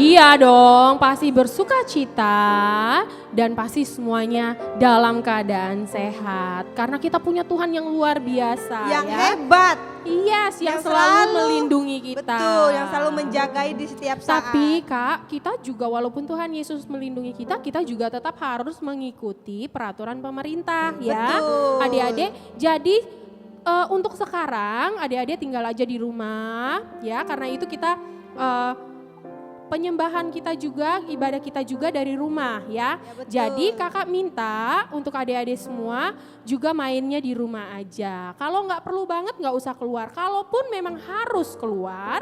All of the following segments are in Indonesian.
Iya dong, pasti bersuka cita dan pasti semuanya dalam keadaan sehat. Karena kita punya Tuhan yang luar biasa Yang ya. hebat. Iya, yang selalu melindungi kita. Betul, yang selalu menjagai di setiap saat. Tapi Kak, kita juga walaupun Tuhan Yesus melindungi kita juga tetap harus mengikuti peraturan pemerintah ya. Betul. Adik-adik, jadi untuk sekarang adik-adik tinggal aja di rumah ya. Karena itu kita penyembahan kita juga, ibadah kita juga dari rumah ya. betul. Jadi kakak minta untuk adik-adik semua juga mainnya di rumah aja. Kalau nggak perlu banget nggak usah keluar. Kalaupun memang harus keluar,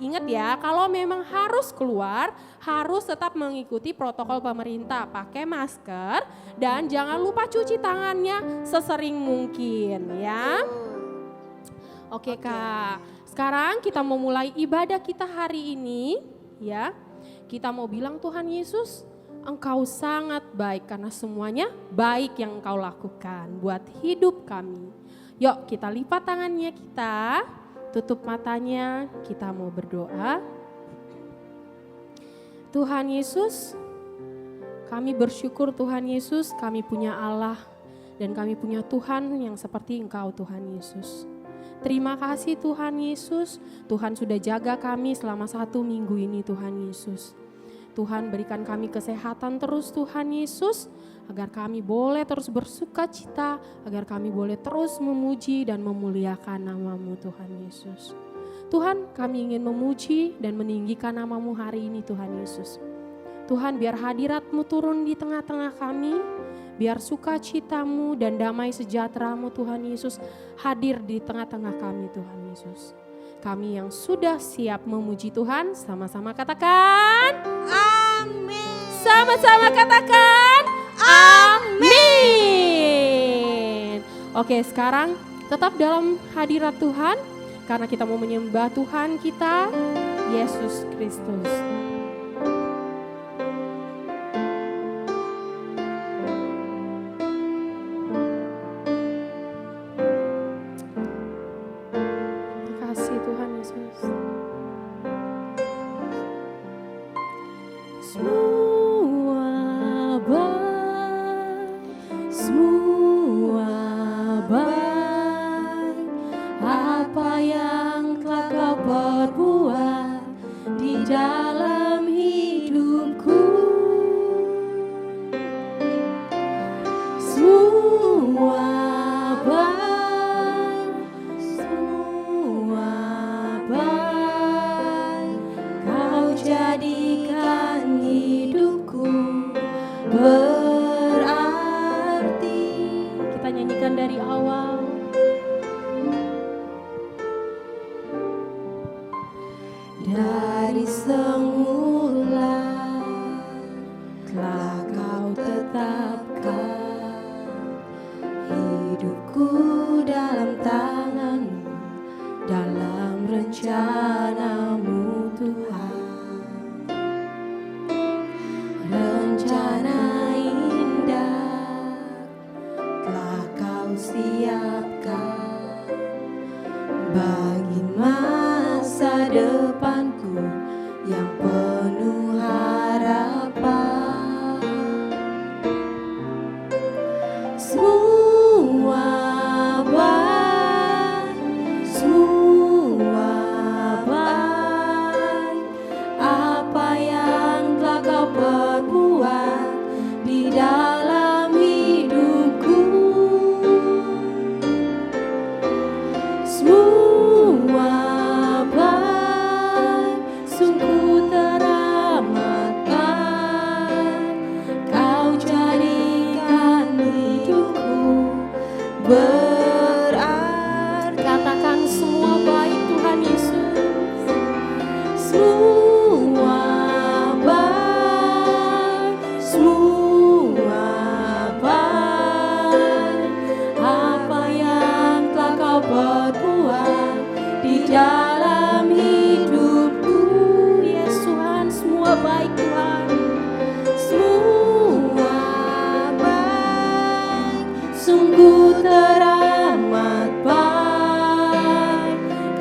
ingat ya, kalau memang harus keluar, harus tetap mengikuti protokol pemerintah. Pakai masker dan jangan lupa cuci tangannya sesering mungkin ya. Oke Kak, sekarang kita mau mulai ibadah kita hari ini ya. Kita mau bilang Tuhan Yesus, Engkau sangat baik karena semuanya baik yang Engkau lakukan buat hidup kami. Yuk kita lipat tangannya kita, tutup matanya, kita mau berdoa. Tuhan Yesus, kami bersyukur Tuhan Yesus, kami punya Allah dan kami punya Tuhan yang seperti Engkau Tuhan Yesus. Terima kasih Tuhan Yesus, Tuhan sudah jaga kami selama 1 minggu ini Tuhan Yesus. Tuhan berikan kami kesehatan terus Tuhan Yesus, agar kami boleh terus bersuka cita, agar kami boleh terus memuji dan memuliakan nama-Mu Tuhan Yesus. Tuhan, kami ingin memuji dan meninggikan nama-Mu hari ini Tuhan Yesus. Tuhan, biar hadirat-Mu turun di tengah-tengah kami, biar sukacita-Mu dan damai sejahtera-Mu Tuhan Yesus hadir di tengah-tengah kami Tuhan Yesus. Kami yang sudah siap memuji Tuhan, sama-sama katakan Amin. Sama-sama katakan amin. Oke, sekarang tetap dalam hadirat Tuhan karena kita mau menyembah Tuhan kita, Yesus Kristus.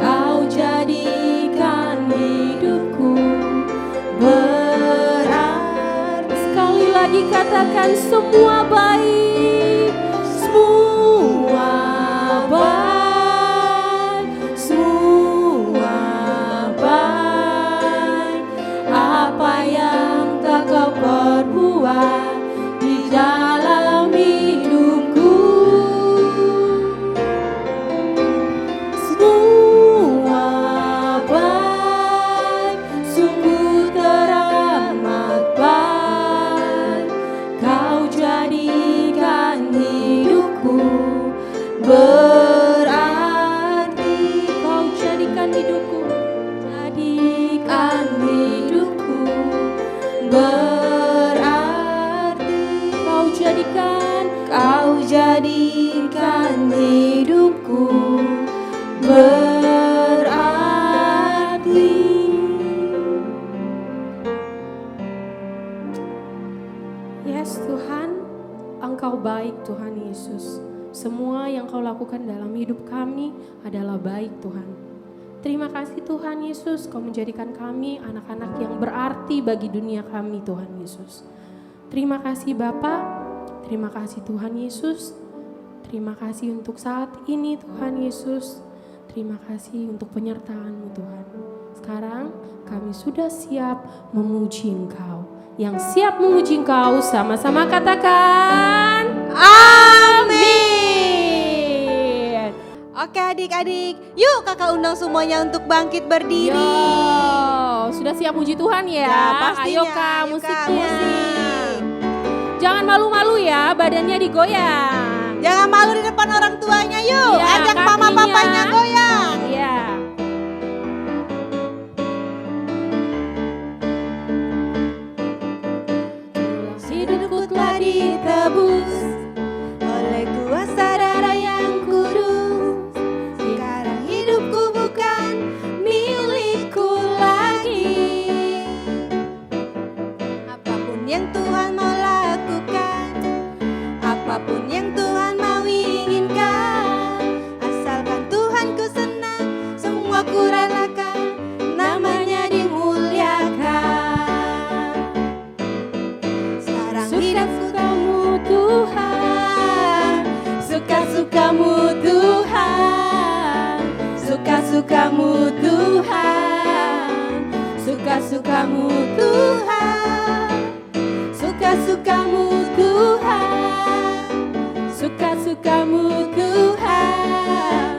Kau jadikan hidupku semua baik, semua baik, semua baik. Apa yang tak kau perbuat di dalam hidupku, semua baik, sungguh teramat baik. Kau jadikan hidupku berarti, kau jadikan hidupku, jadikan hidupku berarti. Kau jadikan hidupku berarti. Yes Tuhan, Engkau baik Tuhan Yesus. Semua yang Kau lakukan dalam hidup kami adalah baik Tuhan. Terima kasih Tuhan Yesus, Kau menjadikan kami anak-anak yang berarti bagi dunia kami Tuhan Yesus. Terima kasih Bapa, terima kasih Tuhan Yesus. Terima kasih untuk saat ini Tuhan Yesus. Terima kasih untuk penyertaan-Mu Tuhan. Sekarang kami sudah siap memuji Engkau. Yang siap memuji Engkau sama-sama katakan amin. Oke adik-adik, yuk kakak undang semuanya untuk bangkit berdiri. Yo, sudah siap muji Tuhan ya? Ya, pastinya. Ayo Kak, Ayo, Kak, musiknya. musik. Jangan malu-malu ya, badannya digoyang. Jangan malu di depan orang tuanya, yuk. Iya, Ajak mama kakinya. papanya goyang. Iya. Hidupku telah ditebus Oleh kuasa darah yang kudus, sekarang hidupku bukan milikku lagi. Apapun yang Tuhan mau lakukan, apapun yang Tuhan mau inginkan, asalkan Tuhan ku senang, semua ku relakan, namanya dimuliakan. Sekarang hidupku suka-sukamu Tuhan, suka-sukamu Tuhan, suka-sukamu Tuhan, suka-sukamu Tuhan, suka-sukamu Tuhan, suka-sukamu Tuhan,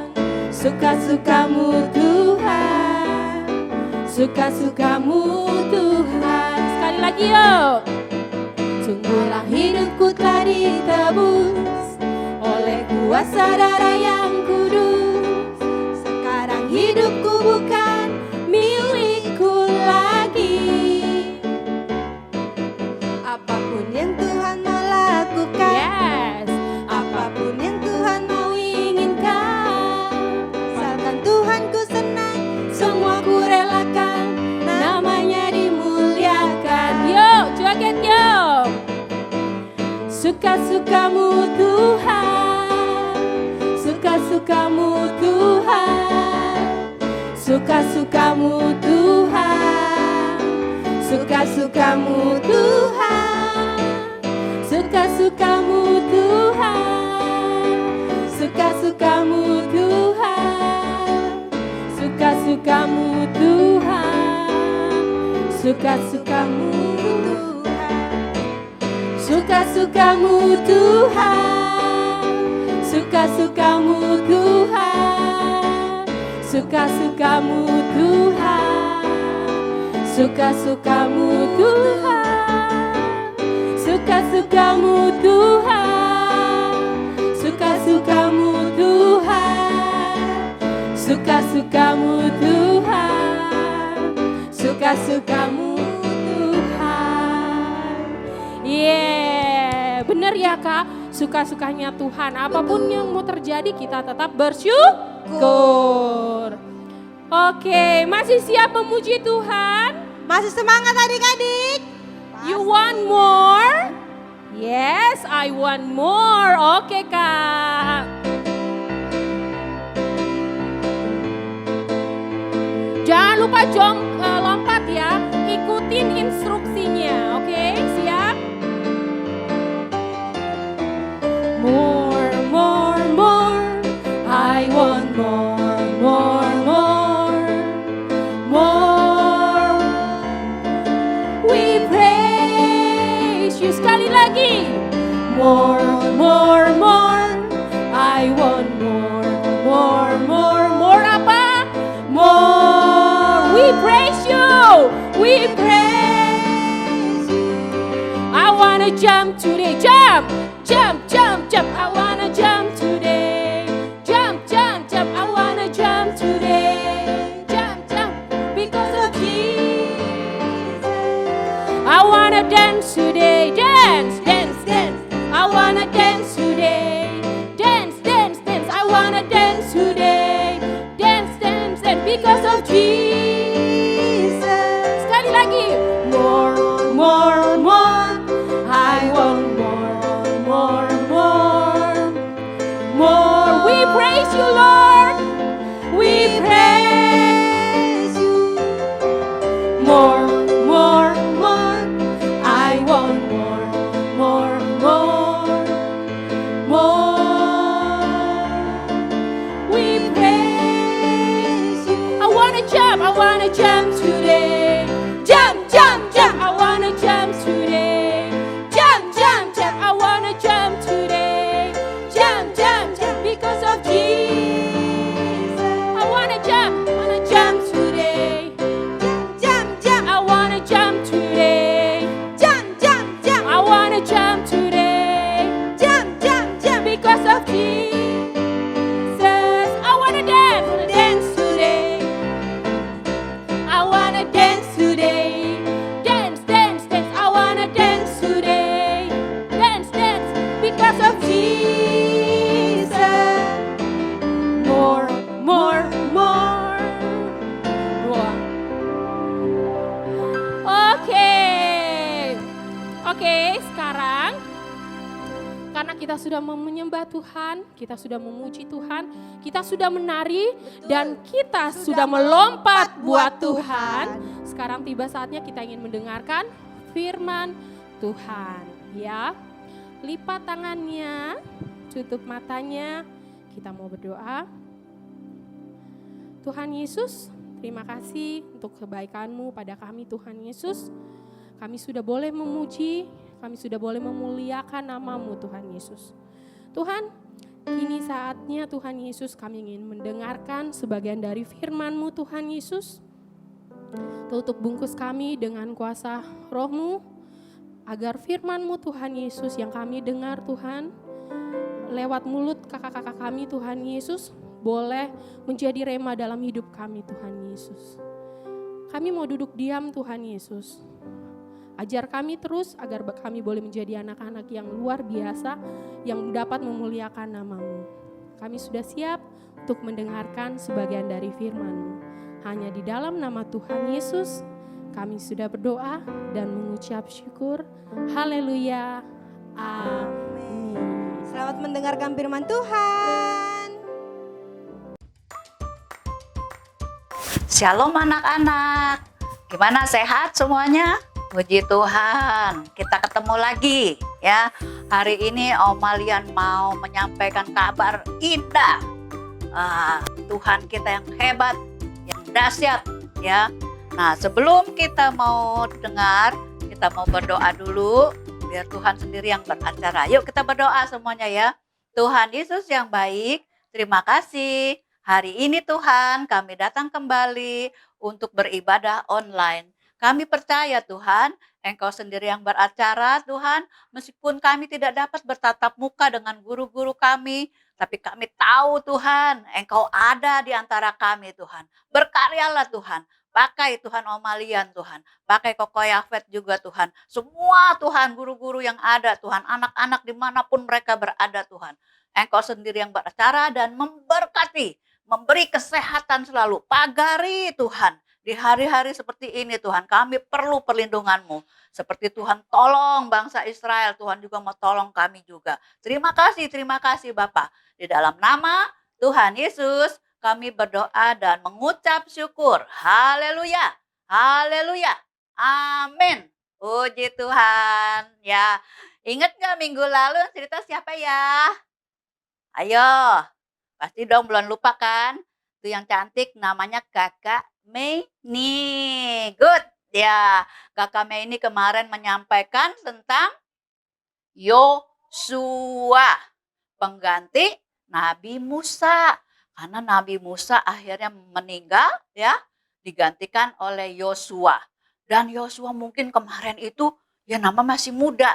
suka-sukamu Tuhan, suka-sukamu Tuhan. sekali lagi yuk. Sungguhlah hidupku telah ditebus oleh kuasa darah yang kudus. Sekarang hidupku bukan milikku lagi. Apapun yang Tuhan mau lakukan, Yes. apapun yang Tuhan mau inginkan, asalkan Tuhan ku senang, semua ku relakan, namanya dimuliakan. Yuk, joget yuk. Suka-sukamu Tuhan, suka-sukamu Tuhan, suka-sukamu Tuhan, suka-sukamu Tuhan, suka-sukamu Tuhan, suka-sukamu Tuhan, suka-sukamu Tuhan, suka-sukamu Tuhan. Suka-sukamu Tuhan, suka-sukamu Tuhan, suka-sukamu Tuhan, suka-sukamu Tuhan, suka-sukamu Tuhan, suka-sukamu Tuhan, suka-sukamu Tuhan, suka-sukamu Tuhan. Bener ya Kak, suka-sukanya Tuhan. Apapun yang mau terjadi kita tetap bersyukur. Oke, masih siap memuji Tuhan? Masih semangat adik-adik? You want more? Yes, I want more. Oke Kak. Jangan lupa lompat ya, ikutin instruksinya. Oke, siap? I want more, more, more, more. We praise you. Sekali lagi. More, more, more. I want more, more, more. More apa? More. We praise you. We praise you. I wanna jump today. Jump, jump, jump, jump. I wanna jump today. Jump, jump, jump. I wanna jump today. Jump, jump. Because of Jesus. I wanna dance today. Dance, dance, dance. I wanna dance today. Dance, dance, dance. I wanna dance today. Dance, dance, dance. Because of Jesus. Sekali lagi. More, more, more. I want more, more, more. More. We praise you, Lord. We praise you. More, more, more. I want more, more, more, more. We praise you. I wanna jump today. Jump, jump, jump. I wanna jump today. Jump, jump, jump. I wanna jump today. Jump, jump, jump. Because of Jesus. I wanna jump today. Jump, jump, I wanna jump today. jump, jump, jump, I wanna jump today. jump, jump, jump. Because of Jesus. I wanna dance today. I wanna dance today. Dance, dance, dance. I wanna dance today. Dance, dance. Because of Jesus. More, more, more. Wah. Oke, sekarang karena kita sudah menyembah Tuhan, kita sudah memuji Tuhan, kita sudah menari, dan kita sudah melompat buat Tuhan. Sekarang tiba saatnya kita ingin mendengarkan firman Tuhan. Ya, lipat tangannya, tutup matanya, kita mau berdoa. Tuhan Yesus, terima kasih untuk kebaikan-Mu pada kami Tuhan Yesus. Kami sudah boleh memuji, kami sudah boleh memuliakan nama-Mu Tuhan Yesus. Tuhan, kini saatnya Tuhan Yesus kami ingin mendengarkan sebagian dari firman-Mu Tuhan Yesus. Tutup bungkus kami dengan kuasa Roh-Mu, agar firman-Mu Tuhan Yesus yang kami dengar Tuhan, lewat mulut kakak-kakak kami Tuhan Yesus, boleh menjadi rema dalam hidup kami Tuhan Yesus. Kami mau duduk diam Tuhan Yesus. Ajar kami terus agar kami boleh menjadi anak-anak yang luar biasa, yang dapat memuliakan nama-Mu. Kami sudah siap untuk mendengarkan sebagian dari firman-Mu. Hanya di dalam nama Tuhan Yesus, kami sudah berdoa dan mengucap syukur. Haleluya. Amin. Selamat mendengarkan firman Tuhan. Shalom anak-anak, gimana sehat semuanya? Puji Tuhan, kita ketemu lagi ya. Hari ini Om Malian mau menyampaikan kabar indah. Tuhan kita yang hebat, yang dahsyat ya. Nah, sebelum kita mau dengar, kita mau berdoa dulu biar Tuhan sendiri yang beracara. Yuk kita berdoa semuanya ya. Tuhan Yesus yang baik, terima kasih. Hari ini Tuhan kami datang kembali untuk beribadah online. Kami percaya Tuhan, Engkau sendiri yang beracara Tuhan, meskipun kami tidak dapat bertatap muka dengan guru-guru kami, tapi kami tahu Tuhan, Engkau ada di antara kami Tuhan. Berkaryalah Tuhan, pakai Tuhan Om Malian Tuhan, pakai Koko Yafet juga Tuhan. Semua Tuhan guru-guru yang ada Tuhan, anak-anak dimanapun mereka berada Tuhan. Engkau sendiri yang beracara dan memberkati, memberi kesehatan selalu, pagari Tuhan. Di hari-hari seperti ini Tuhan, kami perlu perlindungan-Mu. Seperti Tuhan tolong bangsa Israel, Tuhan juga mau tolong kami juga. Terima kasih Bapa. Di dalam nama Tuhan Yesus, kami berdoa dan mengucap syukur. Haleluya, haleluya, amin. Puji Tuhan. Ya, ingat gak minggu lalu cerita siapa ya? Ayo, Pasti dong belum lupa kan? Itu yang cantik namanya Kakak Mei nih. Good. Ya, Kakak Mei ini kemarin menyampaikan tentang Yosua, pengganti Nabi Musa. Karena Nabi Musa akhirnya meninggal ya, digantikan oleh Yosua. Dan Yosua mungkin kemarin itu ya nama masih muda,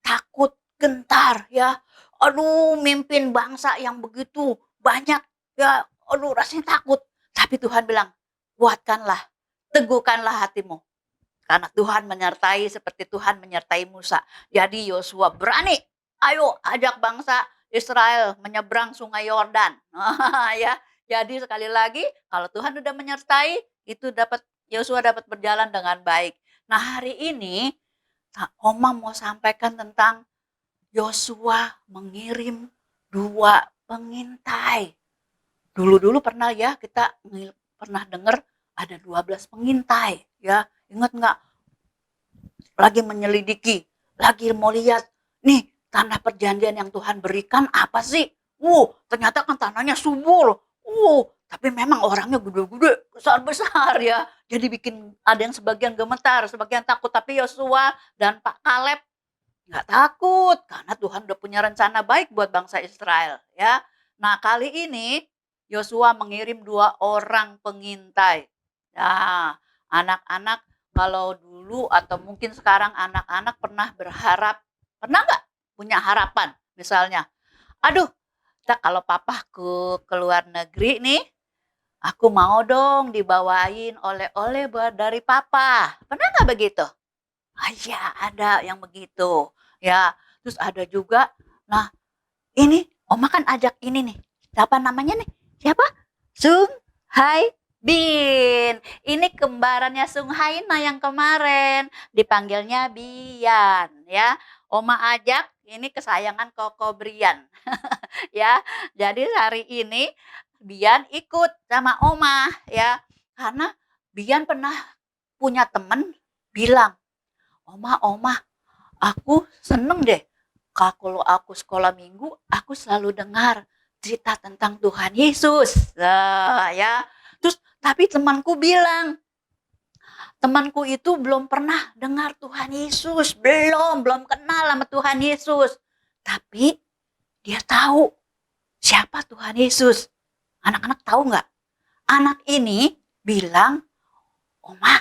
takut, gentar ya. Aduh, mimpin bangsa yang begitu banyak ya. Aduh, rasanya takut. Tapi Tuhan bilang, kuatkanlah, teguhkanlah hatimu. Karena Tuhan menyertai seperti Tuhan menyertai Musa. Jadi Yosua berani, ayo ajak bangsa Israel menyeberang sungai Yordan. Ya, jadi sekali lagi kalau Tuhan sudah menyertai, itu dapat Yosua dapat berjalan dengan baik. Nah, hari ini Oma mau sampaikan tentang Yosua mengirim 2 pengintai. Dulu-dulu pernah ya kita pernah dengar ada 12 pengintai ya. Ingat nggak? Lagi menyelidiki, lagi mau lihat nih tanah perjanjian yang Tuhan berikan apa sih? Ternyata kan tanahnya subur. Tapi memang orangnya gede-gede, besar-besar ya. Jadi bikin ada yang sebagian gemetar, sebagian takut. Tapi Yosua dan Pak Kaleb nggak takut karena Tuhan udah punya rencana baik buat bangsa Israel ya. Nah, kali ini Yosua mengirim 2 orang pengintai. Nah, anak-anak kalau dulu atau mungkin sekarang anak-anak pernah nggak punya harapan? Misalnya, aduh, kalau papa ke luar negeri nih, aku mau dong dibawain oleh-oleh dari papa. Pernah nggak begitu? Ya, ada yang begitu. Ya, terus ada juga, nah ini Oma kan ajak ini nih. Siapa namanya nih? Siapa? Sung Hai Bin. Ini kembarannya Sung Haina yang kemarin. Dipanggilnya Bian ya. Oma ajak ini kesayangan Koko Brian. Ya, jadi hari ini Bian ikut sama Oma ya. Karena Bian pernah punya temen bilang, Oma, aku seneng deh. Kalau aku sekolah minggu, aku selalu dengar cerita tentang Tuhan Yesus. Ya. Terus tapi temanku bilang, temanku itu belum pernah dengar Tuhan Yesus, belum kenal sama Tuhan Yesus. Tapi dia tahu siapa Tuhan Yesus. Anak-anak tahu nggak? Anak ini bilang, Oma,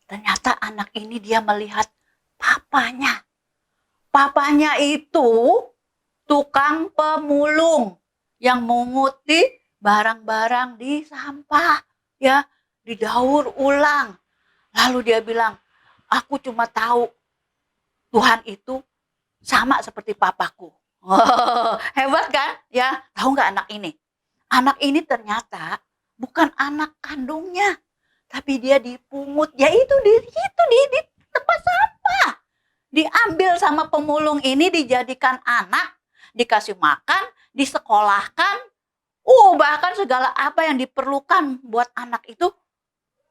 ternyata anak ini dia melihat papanya. Papanya itu tukang pemulung yang menguti barang-barang di sampah, ya, didaur ulang. Lalu dia bilang, aku cuma tahu Tuhan itu sama seperti papaku. Hebat kan? Ya, tahu nggak anak ini? Anak ini ternyata bukan anak kandungnya, tapi dia dipungut, yaitu di tempat sampah. Diambil sama pemulung ini, dijadikan anak, dikasih makan, disekolahkan, bahkan segala apa yang diperlukan buat anak itu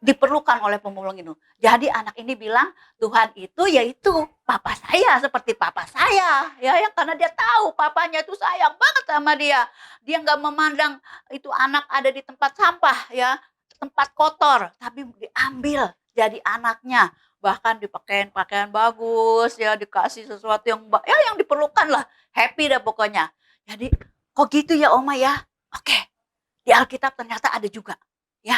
diperlukan oleh pemulung itu. Jadi anak ini bilang Tuhan itu yaitu papa saya, seperti papa saya ya, yang karena dia tahu papanya itu sayang banget sama dia. Dia nggak memandang itu anak ada di tempat sampah ya, tempat kotor, tapi diambil jadi anaknya, bahkan dipakein pakaian bagus ya, dikasih sesuatu yang yang diperlukan lah, happy dah pokoknya. Jadi kok gitu ya Oma ya? Oke, di Alkitab ternyata ada juga ya.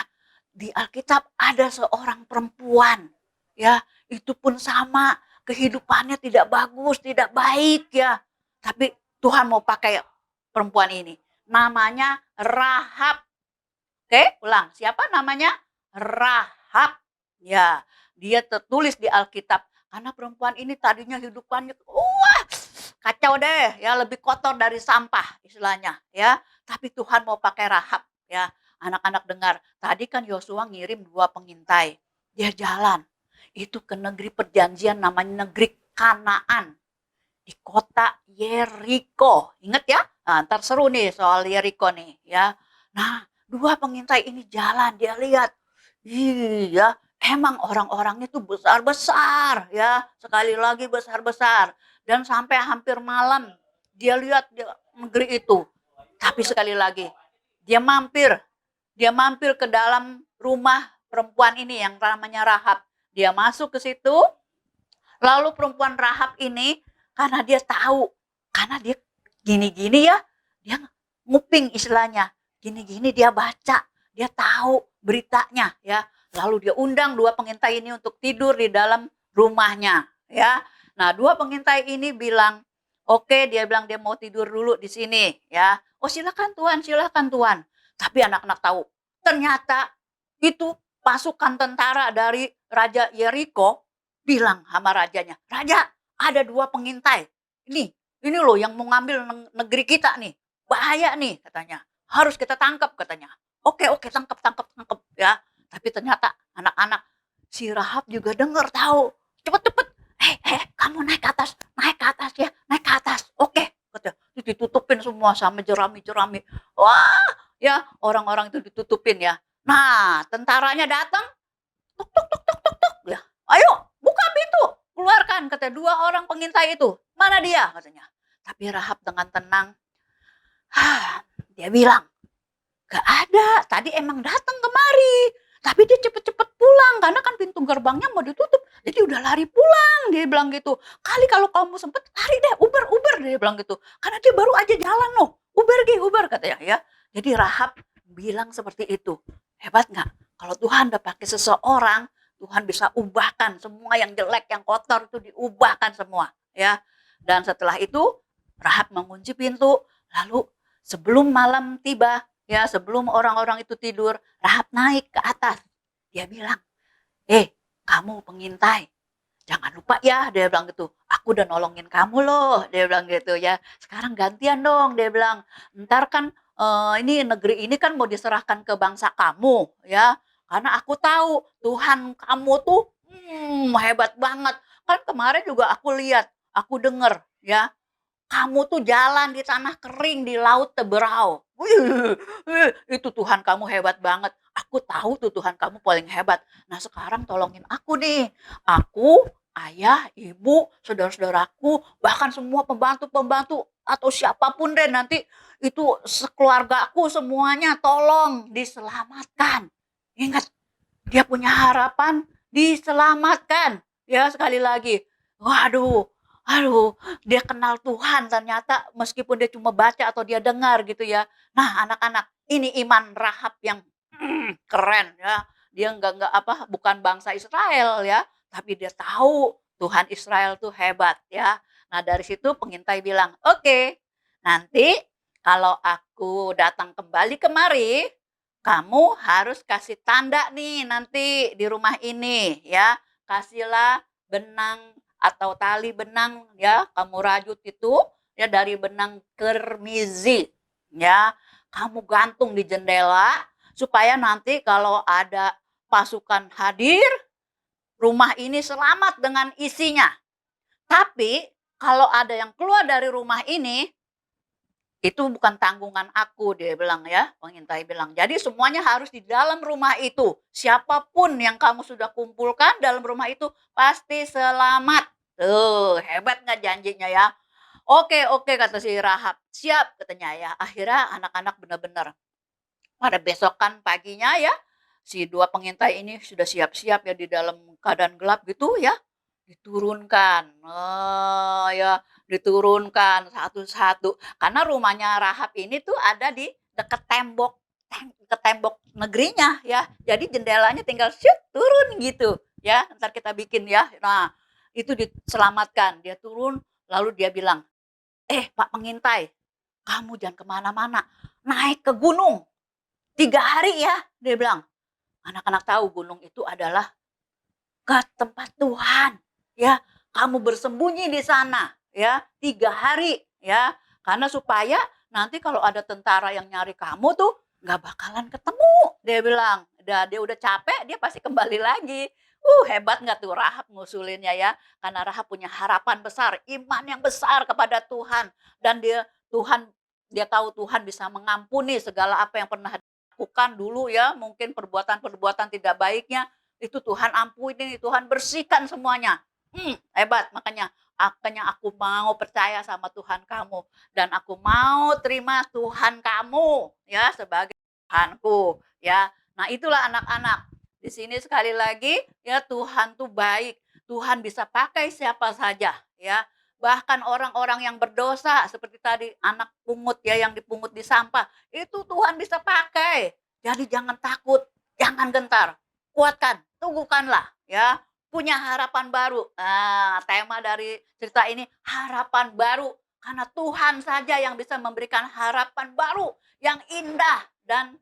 Di Alkitab ada seorang perempuan ya, itu pun sama, kehidupannya tidak bagus, tidak baik ya. Tapi Tuhan mau pakai perempuan ini. Namanya Rahab. Oke, ulang. Siapa namanya? Rahab. Ya, dia tertulis di Alkitab. Karena perempuan ini tadinya hidupannya kacau deh ya, lebih kotor dari sampah istilahnya ya. Tapi Tuhan mau pakai Rahab ya. Anak-anak dengar, tadi kan Yosua ngirim 2 pengintai. Dia jalan, itu ke negeri perjanjian namanya negeri Kanaan. Di kota Yeriko. Ingat ya? Nah, ntar seru nih soal Yeriko nih ya. Nah, 2 pengintai ini jalan, dia lihat. Iya, emang orang-orangnya tuh besar-besar ya. Sekali lagi besar-besar. Dan sampai hampir malam dia lihat negeri itu. Tapi sekali lagi, dia mampir ke dalam rumah perempuan ini yang namanya Rahab. Dia masuk ke situ, lalu perempuan Rahab ini karena dia tahu, karena dia gini-gini ya, dia nguping istilahnya, gini-gini dia baca, dia tahu beritanya ya. Lalu dia undang dua pengintai ini untuk tidur di dalam rumahnya ya. Nah, dua pengintai ini bilang, oke, dia bilang dia mau tidur dulu di sini ya. Oh, silakan Tuhan, silakan Tuhan. Tapi anak-anak tahu, ternyata itu pasukan tentara dari Raja Yeriko bilang sama rajanya, Raja, ada dua pengintai. Ini loh yang mau ngambil negeri kita nih. Bahaya nih katanya. Harus kita tangkap katanya. Oke, tangkap ya. Tapi ternyata anak-anak si Rahab juga dengar tahu. Cepet. Kamu naik ke atas ya, naik ke atas. Oke, katanya. Ditutupin semua sama jerami. Wah, ya orang-orang itu ditutupin ya. Nah, tentaranya datang. Tuk ya. Ayo, buka pintu. Keluarkan, kata dua orang pengintai itu. Mana dia? Katanya. Tapi Rahab dengan tenang, dia bilang, gak ada. Tadi emang datang kemari. Tapi dia cepet-cepet pulang. Karena kan pintu gerbangnya mau ditutup. Jadi udah lari pulang. Dia bilang gitu. Kali kalau kamu sempet, lari deh. Uber. Dia bilang gitu. Karena dia baru aja jalan loh. Uber katanya ya. Jadi Rahab bilang seperti itu. Hebat gak? Kalau Tuhan udah pakai seseorang, Tuhan bisa ubahkan semua yang jelek, yang kotor itu diubahkan semua ya. Dan setelah itu Rahab mengunci pintu, lalu sebelum malam tiba ya, sebelum orang-orang itu tidur, Rahab naik ke atas. Dia bilang, kamu pengintai, jangan lupa ya, dia bilang gitu, aku udah nolongin kamu loh, dia bilang gitu ya. Sekarang gantian dong, dia bilang, ntar kan ini negeri ini kan mau diserahkan ke bangsa kamu ya. Karena aku tahu Tuhan kamu tuh hebat banget. Kan kemarin juga aku lihat, aku dengar ya, kamu tuh jalan di tanah kering, di laut teberau. Itu Tuhan kamu hebat banget. Aku tahu tuh Tuhan kamu paling hebat. Nah sekarang tolongin aku nih. Aku, ayah, ibu, saudara-saudaraku, bahkan semua pembantu-pembantu atau siapapun deh nanti itu sekeluargaku semuanya tolong diselamatkan. Ingat, dia punya harapan diselamatkan. Ya sekali lagi, waduh, dia kenal Tuhan ternyata meskipun dia cuma baca atau dia dengar gitu ya. Nah anak-anak, ini iman Rahab yang keren ya. Dia bukan bangsa Israel ya, tapi dia tahu Tuhan Israel tuh hebat ya. Nah dari situ pengintai bilang, oke, nanti kalau aku datang kembali kemari, kamu harus kasih tanda nih nanti di rumah ini ya. Kasihlah benang atau tali benang ya, kamu rajut itu ya dari benang kermizi ya. Kamu gantung di jendela supaya nanti kalau ada pasukan hadir, rumah ini selamat dengan isinya. Tapi kalau ada yang keluar dari rumah ini, itu bukan tanggungan aku, dia bilang ya, pengintai bilang. Jadi semuanya harus di dalam rumah itu. Siapapun yang kamu sudah kumpulkan dalam rumah itu pasti selamat. Tuh, hebat nggak janjinya ya? Oke, kata si Rahab. Siap katanya ya. Akhirnya anak-anak benar-benar pada besokan paginya ya, si dua pengintai ini sudah siap-siap ya di dalam keadaan gelap gitu ya. Diturunkan. Ya, diturunkan satu-satu. Karena rumahnya Rahab ini tuh ada di dekat tembok negerinya ya. Jadi jendelanya tinggal turun gitu ya. Ntar kita bikin ya. Nah, itu diselamatkan. Dia turun lalu dia bilang, Pak pengintai, kamu jangan kemana-mana. Naik ke gunung. 3 hari ya, dia bilang. Anak-anak tahu gunung itu adalah ke tempat Tuhan. Ya, kamu bersembunyi di sana ya 3 hari ya, karena supaya nanti kalau ada tentara yang nyari kamu tuh nggak bakalan ketemu, dia bilang. Dia udah capek, dia pasti kembali lagi. Hebat nggak tuh Rahab ngusulinnya ya, karena Rahab punya harapan besar, iman yang besar kepada Tuhan, dan dia tahu Tuhan bisa mengampuni segala apa yang pernah dilakukan dulu ya, mungkin perbuatan-perbuatan tidak baiknya itu Tuhan ampuni, Tuhan bersihkan semuanya. Hebat, makanya aku mau percaya sama Tuhan kamu dan aku mau terima Tuhan kamu ya sebagai Tuhanku, ya. Nah, itulah anak-anak. Di sini sekali lagi, ya, Tuhan tuh baik. Tuhan bisa pakai siapa saja, ya. Bahkan orang-orang yang berdosa seperti tadi anak pungut ya yang dipungut di sampah, itu Tuhan bisa pakai. Jadi jangan takut, jangan gentar. Kuatkan, teguhkanlah, ya. Punya harapan baru. Nah, tema dari cerita ini harapan baru karena Tuhan saja yang bisa memberikan harapan baru yang indah dan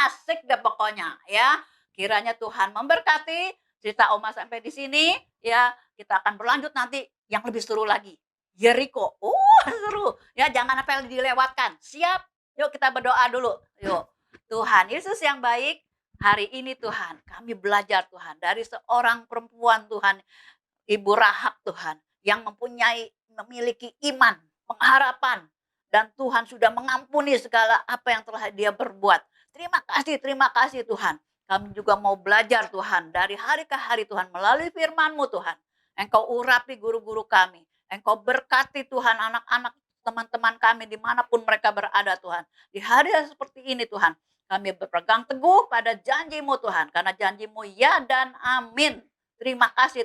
asik deh pokoknya, ya. Kiranya Tuhan memberkati cerita Oma sampai di sini, ya. Kita akan berlanjut nanti yang lebih seru lagi. Yeriko. Seru. Ya, jangan apa yang dilewatkan. Siap? Yuk kita berdoa dulu. Yuk. Tuhan Yesus yang baik, hari ini Tuhan, kami belajar Tuhan dari seorang perempuan Tuhan, Ibu Rahab Tuhan, yang memiliki iman, pengharapan, dan Tuhan sudah mengampuni segala apa yang telah dia berbuat. Terima kasih Tuhan. Kami juga mau belajar Tuhan dari hari ke hari Tuhan melalui firman-Mu Tuhan. Engkau urapi guru-guru kami. Engkau berkati Tuhan anak-anak teman-teman kami dimanapun mereka berada Tuhan. Di hari seperti ini Tuhan, kami berpegang teguh pada janji-Mu Tuhan. Karena janji-Mu ya dan amin. Terima kasih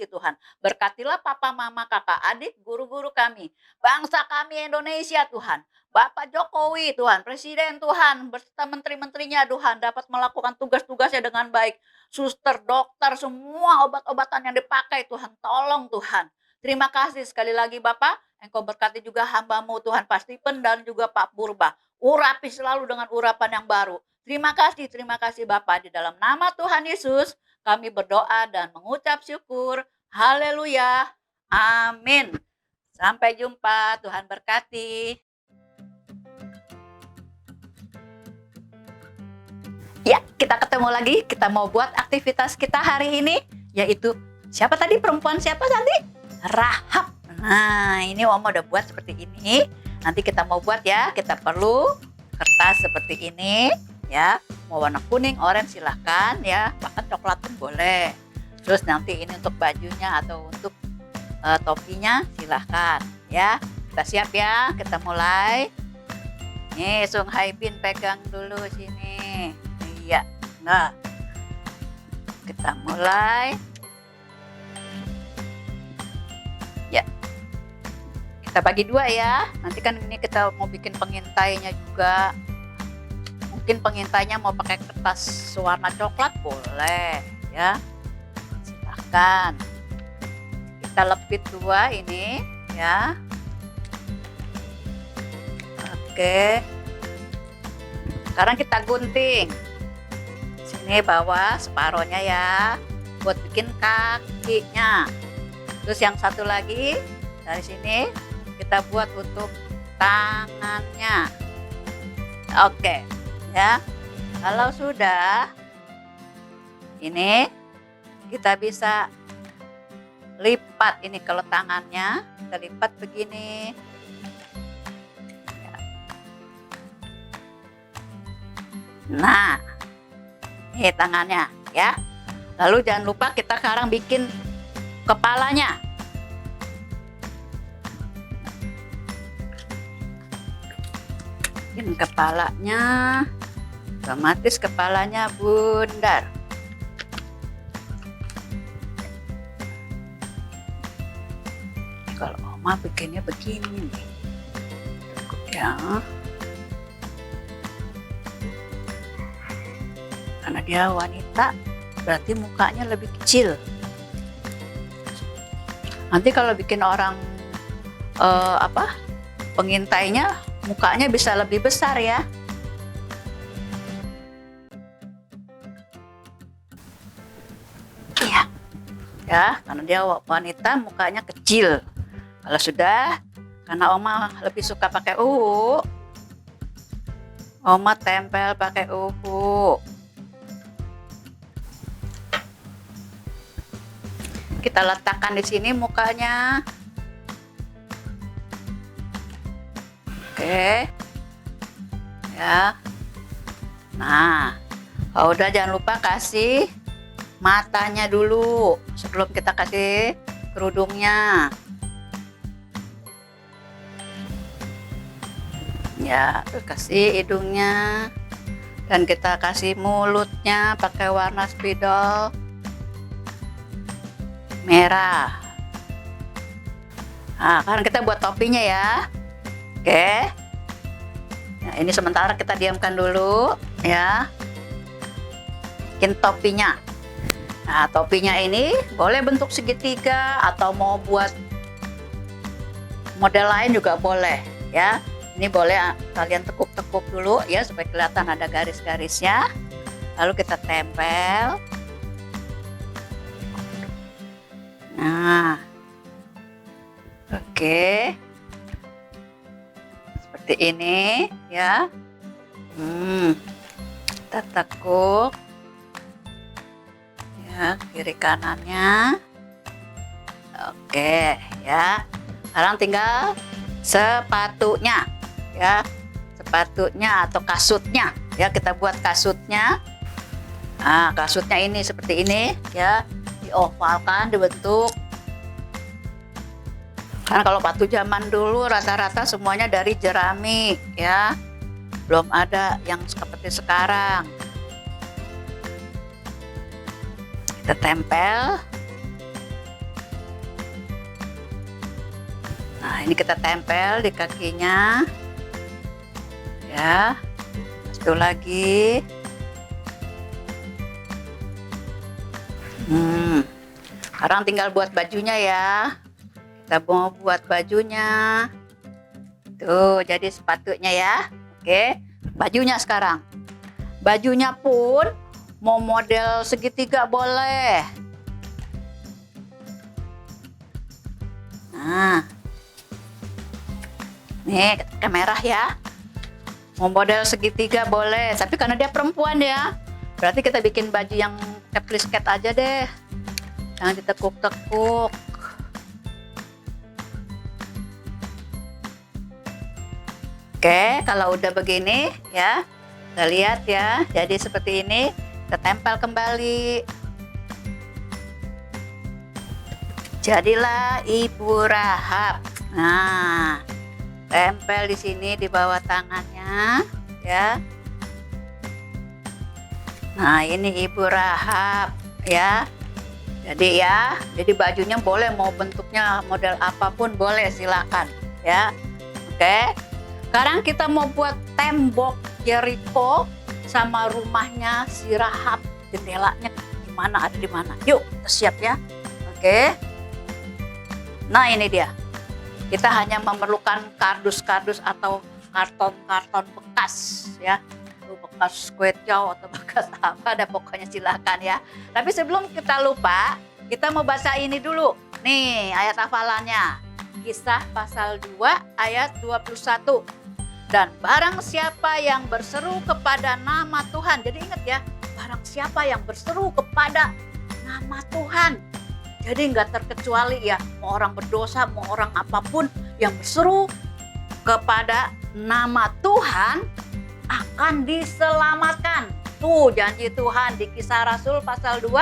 Tuhan. Berkatilah papa, mama, kakak, adik, guru-guru kami. Bangsa kami Indonesia Tuhan. Bapak Jokowi Tuhan, Presiden Tuhan, beserta menteri-menterinya Tuhan dapat melakukan tugas-tugasnya dengan baik. Suster, dokter, semua obat-obatan yang dipakai Tuhan, tolong Tuhan. Terima kasih sekali lagi Bapak. Engkau berkati juga hamba-Mu Tuhan, Pak Stephen dan juga Pak Purba. Urapi selalu dengan urapan yang baru. Terima kasih Bapak. Di dalam nama Tuhan Yesus, kami berdoa dan mengucap syukur. Haleluya. Amin. Sampai jumpa. Tuhan berkati. Ya, kita ketemu lagi. Kita mau buat aktivitas kita hari ini. Yaitu, siapa tadi? Perempuan siapa tadi? Rahab. Nah, ini Oma udah buat seperti ini. Nanti kita mau buat ya. Kita perlu kertas seperti ini. Ya, mau warna kuning, oranye silahkan ya, bahkan coklat pun boleh. Terus nanti ini untuk bajunya atau untuk topinya silahkan ya. Kita siap ya, kita mulai. Nih, Sung Haibin pegang dulu sini. Iya, nah kita mulai. Ya, kita bagi dua ya. Nanti kan ini kita mau bikin pengintainya juga. Mungkin pengintainya mau pakai kertas warna coklat boleh ya, silahkan. Kita lepit dua ini ya. Oke, sekarang kita gunting sini bawah separohnya ya, buat bikin kakinya. Terus yang satu lagi dari sini kita buat untuk tangannya. Oke. Ya, kalau sudah ini kita bisa lipat ini kalau tangannya, kita lipat begini. Nah, ini tangannya ya. Lalu jangan lupa kita sekarang bikin kepalanya. Bikin kepalanya. Otomatis kepalanya bundar. Kalau Oma bikinnya begini nih. Ya. Karena dia wanita, berarti mukanya lebih kecil. Nanti kalau bikin orang pengintainya, mukanya bisa lebih besar ya. Ya, karena dia wanita mukanya kecil. Kalau sudah, karena Oma lebih suka pakai uhu, Oma tempel pakai uhu. Kita letakkan di sini mukanya. Oke. Ya. Nah, kalau udah jangan lupa kasih matanya dulu sebelum kita kasih kerudungnya. Ya, tuh kasih hidungnya. Dan kita kasih mulutnya pakai warna spidol merah. Nah, sekarang kita buat topinya ya. Oke. Nah, ini sementara kita diamkan dulu ya. Bikin topinya. Nah, topinya ini boleh bentuk segitiga atau mau buat model lain juga boleh ya. Ini boleh kalian tekuk-tekuk dulu ya supaya kelihatan ada garis-garisnya. Lalu kita tempel. Nah, oke. Seperti ini ya. Kita tekuk ya kiri kanannya. Oke ya. Sekarang tinggal sepatunya ya, sepatunya atau kasutnya ya, kita buat kasutnya. Nah, kasutnya ini seperti ini ya, diovalkan, dibentuk. Karena kalau sepatu zaman dulu rata-rata semuanya dari jerami ya, belum ada yang seperti sekarang. Kita tempel. Nah, ini kita tempel di kakinya ya. Satu lagi. Sekarang tinggal buat bajunya ya. Kita mau buat bajunya. Tuh, jadi sepatunya ya. Oke, bajunya sekarang. Bajunya pun mau model segitiga boleh. Nah, nih ke merah ya. Mau model segitiga boleh, tapi karena dia perempuan ya, berarti kita bikin baju yang ket aja deh. Jangan ditekuk-tekuk. Oke, kalau udah begini ya, kita lihat ya. Jadi seperti ini, kita tempel kembali. Jadilah Ibu Rahab. Nah, tempel di sini di bawah tangannya ya. Nah, ini Ibu Rahab ya. Jadi bajunya boleh mau bentuknya model apapun boleh, silakan ya. Oke. Sekarang kita mau buat tembok Yeriko sama rumahnya si Rahab. Jendelanya gimana, ada di mana? Yuk, kita siap ya. Oke. Nah, ini dia. Kita hanya memerlukan kardus-kardus atau karton-karton bekas ya. Bekas kue tiaw atau bekas apa, ada pokoknya silakan ya. Tapi sebelum kita lupa, kita mau baca ini dulu. Nih, ayat hafalannya. Kisah pasal 2 ayat 21. Dan barang siapa yang berseru kepada nama Tuhan. Jadi ingat ya, barang siapa yang berseru kepada nama Tuhan. Jadi nggak terkecuali ya, mau orang berdosa, mau orang apapun yang berseru kepada nama Tuhan akan diselamatkan. Tuh janji Tuhan di Kisah Rasul pasal 2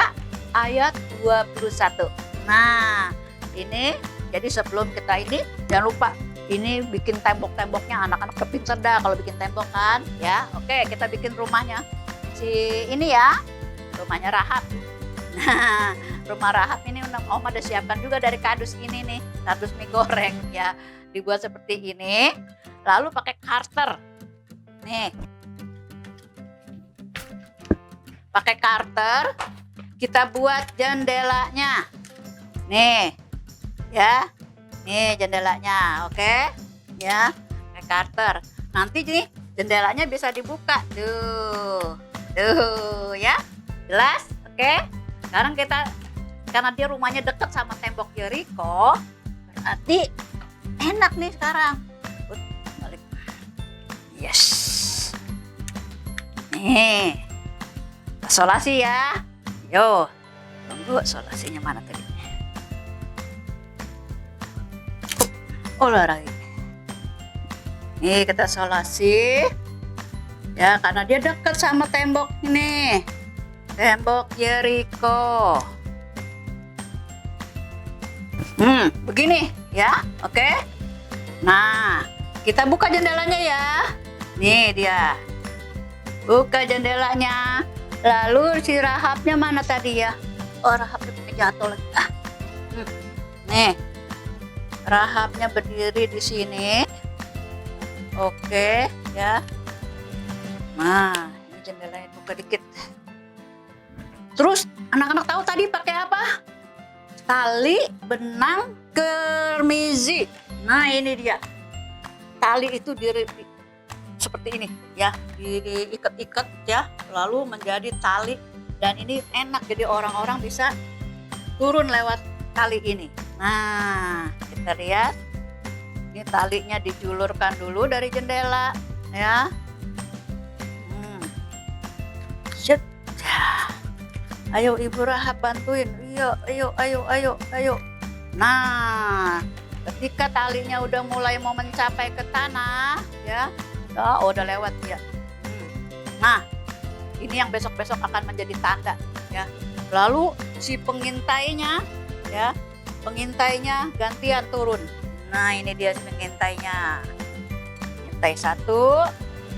ayat 21. Nah, ini jadi sebelum kita ini jangan lupa ini bikin tembok-temboknya, anak-anak kepincer dah kalau bikin tembok kan ya. Oke, kita bikin rumahnya si ini ya, rumahnya Rahab. Nah, rumah Rahab ini Om ada siapkan juga dari kardus ini nih, kardus mie goreng ya. Dibuat seperti ini, lalu pakai karter. Nih, pakai karter kita buat jendelanya. Nih, ya, nih jendelanya, oke, ya, pakai karter. Nanti nih jendelanya bisa dibuka, tuh, ya, jelas, oke. Sekarang kita, karena dia rumahnya dekat sama tembok Yeriko, berarti enak nih sekarang. Balik. Yes. Nih, solasi ya. Yo, tunggu solasinya mana tadi? Oh lagi. Nih kita solasi. Ya, karena dia dekat sama tembok ini. Tembok Yeriko. Begini ya, oke. Nah, kita buka jendelanya ya. Nih dia. Buka jendelanya. Lalu si Rahabnya mana tadi ya? Oh, Rahabnya pakai jatuh lagi. Nih. Rahabnya berdiri di sini. Oke, ya. Nah, ini jendelanya buka dikit. Terus anak-anak tahu tadi pakai apa? Tali benang kermizi. Nah, ini dia. Tali itu seperti ini ya, diikat-ikat ya, lalu menjadi tali, dan ini enak jadi orang-orang bisa turun lewat tali ini. Nah, kita lihat ini talinya dijulurkan dulu dari jendela ya. Set. Ayo Ibu Rahab bantuin. Ayo. Nah, ketika talinya udah mulai mau mencapai ke tanah ya. Oh, udah lewat ya. Nah, ini yang besok-besok akan menjadi tanda ya. Lalu si pengintainya ya, gantian turun. Nah, ini dia si pengintainya. Pengintai satu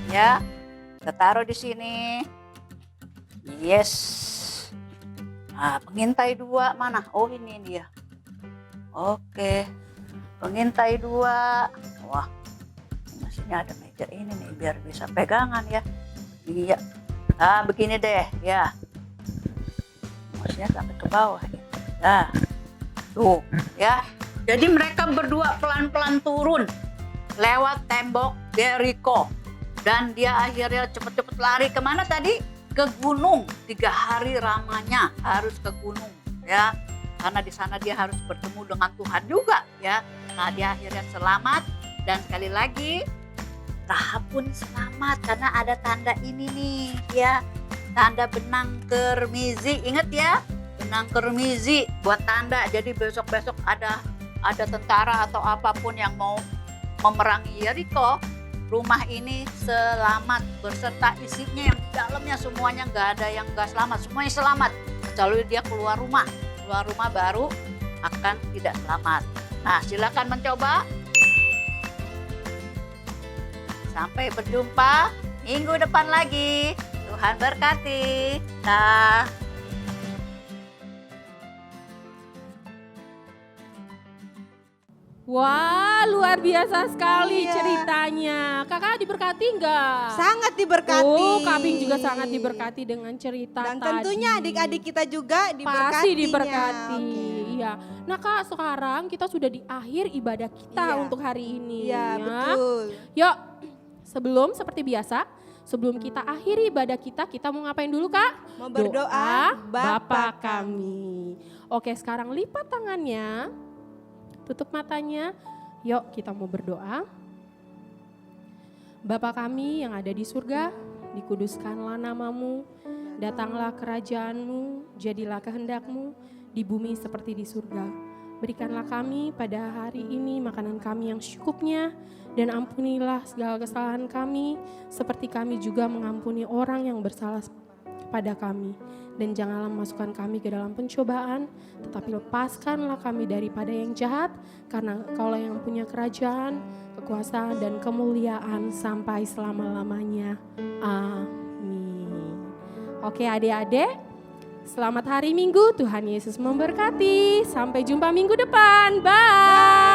ya. Kita taruh di sini. Yes. Nah, pengintai dua mana? Oh, ini dia. Oke. Pengintai dua. Wah. Masihnya ada meja ini nih biar bisa pegangan ya. Iya. Nah, begini deh ya. Masihnya sampai ke bawah. Nah. Tuh, ya. Jadi mereka berdua pelan-pelan turun lewat tembok Jericho. Dan dia akhirnya cepet-cepet lari kemana tadi? Ke gunung. 3 hari lamanya harus ke gunung ya. Karena di sana dia harus bertemu dengan Tuhan juga ya. Nah, dia akhirnya selamat. Dan sekali lagi Rahab pun selamat karena ada tanda ini nih ya. Tanda benang kermizi. Ingat ya, benang kermizi buat tanda. Jadi besok-besok ada tentara atau apapun yang mau memerangi Jericho, rumah ini selamat beserta isinya yang di dalamnya semuanya, nggak ada yang nggak selamat, semuanya selamat. Kecuali dia keluar rumah baru akan tidak selamat. Nah, silakan mencoba. Sampai berjumpa minggu depan lagi. Tuhan berkati. Dah. Wah, luar biasa sekali Iya. ceritanya. Kakak diberkati enggak? Sangat diberkati. Oh, kami juga sangat diberkati dengan cerita Dan tadi. tentunya adik-adik kita juga diberkati. Pasti diberkati. Iya. Nah, Kak, sekarang kita sudah di akhir ibadah kita Iya. untuk hari ini. Iya, ya. betul. Yuk, seperti biasa, sebelum kita akhiri ibadah kita mau ngapain dulu, Kak? Mau berdoa, Bapa kami. Oke, sekarang lipat tangannya. Tutup matanya. Yuk, kita mau berdoa. Bapa kami yang ada di surga, dikuduskanlah namamu, datanglah kerajaanmu, jadilah kehendakmu di bumi seperti di surga. Berikanlah kami pada hari ini makanan kami yang secukupnya, dan ampunilah segala kesalahan kami, seperti kami juga mengampuni orang yang bersalah pada kami. Dan janganlah masukkan kami ke dalam pencobaan, tetapi lepaskanlah kami daripada yang jahat, karena Engkaulah yang punya kerajaan, kekuasaan, dan kemuliaan sampai selama-lamanya. Amin. Oke adik-adik, selamat hari Minggu, Tuhan Yesus memberkati. Sampai jumpa minggu depan, bye.